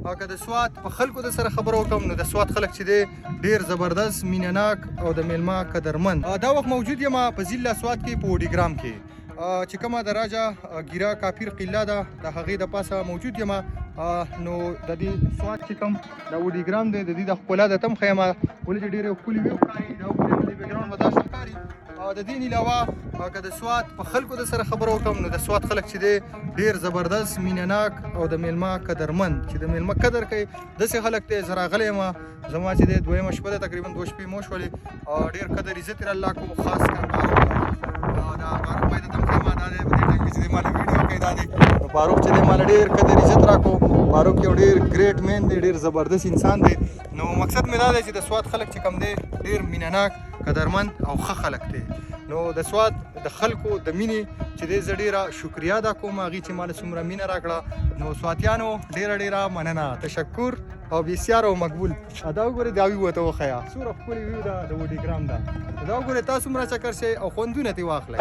که د سوات په خلکو د سره خبرو وکړم نو د سوات خلک چې دی ډېر زبردست مینه ناک او د میلمه قدرمند. دا وخت موجود یم په ضلع سوات کې په وډیګرام کې چې کومه د راجا ګیرا کافر قلعه ده د هغې د پاسه موجود یم. نو د دې سوات چې کوم د وډیګرام دی د دې د ښکلا د تم ښیم ولې چې ډېرې ښکلې ویو ښکاري دا وګورئ د بیکګراونډ به داسې ښکاري. د دې نه علاوه که د سوات په خلکو د سره خبرو وکړم نو د سوات خلک چې دی ډېر زبردست مینه ناک او د میلمه قدرمند چې د میلمه قدر کوي داسې خلک دی. زه راغلی یم زما چې دی دویمه شپه ده تقریبا 2 شپې مو شولې ډېر قدر عزت یې الله کوم خاص کر دا فاروق بھائی د تم خیمه دا دی په دې ټایم کې چې دی ماله ویډیو کوي دا دی نو فاروق چې دی ماله ډېر قدر عزت راکو. فاروق یو ډېر ګریټ مین دی ډېر زبردست انسان دی. نو مقصد مې دا دی چې د سوات خلک چې کوم دی ډېر مینه ناک قدرمند او ښه خلک دی. نو د سوات د خلکو د مینې چې دی زه ډېره شکریه ادا کوم هغې چې ماله څومره مینه راکړه. نو سواتیانو ډېره مننه تشکر او بسیار او مقبول. دا وګورئ دا ویو ته وښیه څومره ښکلې ویو ده د وډیګرام ده. دا وګورئ تاسو هم راچکر شئ او خوندونه ترې واخلئ.